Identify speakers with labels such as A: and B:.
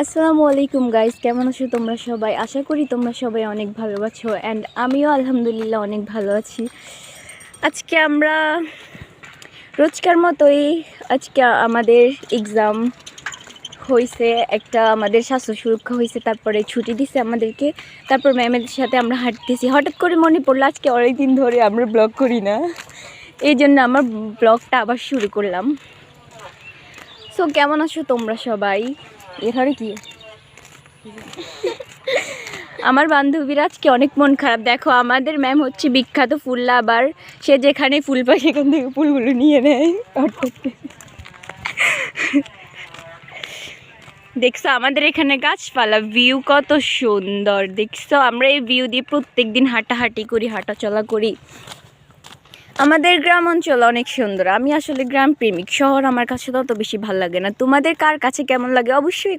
A: আসসালামু আলাইকুম গাইস, কেমন আছো তোমরা সবাই? আশা করি তোমরা সবাই অনেক ভালো আছো অ্যান্ড আমিও আলহামদুলিল্লাহ অনেক ভালো আছি। আজকে আমরা রোজকার মতোই আজকে আমাদের এক্সাম হয়েছে, একটা আমাদের স্বাস্থ্য সুরক্ষা হয়েছে, তারপরে ছুটি দিছে আমাদেরকে। তারপর ম্যামের সাথে আমরা হাঁটতেছি, হঠাৎ করে মনে পড়লো আজকে অনেক দিন ধরে আমরা ব্লগ করি না, এই জন্য আমার ব্লগটা আবার শুরু করলাম। সো কেমন আছো তোমরা সবাই? এখানে কি আমার বান্ধবীর আজকে অনেক মন খারাপ। দেখো, আমাদের ম্যাম হচ্ছে বিখ্যাত ফুল লাভার, সে যেখানে ফুল পায় সেখান থেকে ফুলগুলো নিয়ে নেয়। দেখছো আমাদের এখানে গাছপালা, ভিউ কত সুন্দর দেখছো। আমরা এই ভিউ দিয়ে প্রত্যেক দিন হাঁটাহাঁটি করি, হাঁটাচলা করি। আমাদের গ্রাম অঞ্চল অনেক সুন্দর। আমি আসলে গ্রাম প্রেমিক, শহর আমার কাছে তত বেশি ভালো লাগে না। তোমাদের কার কাছে কেমন লাগে অবশ্যই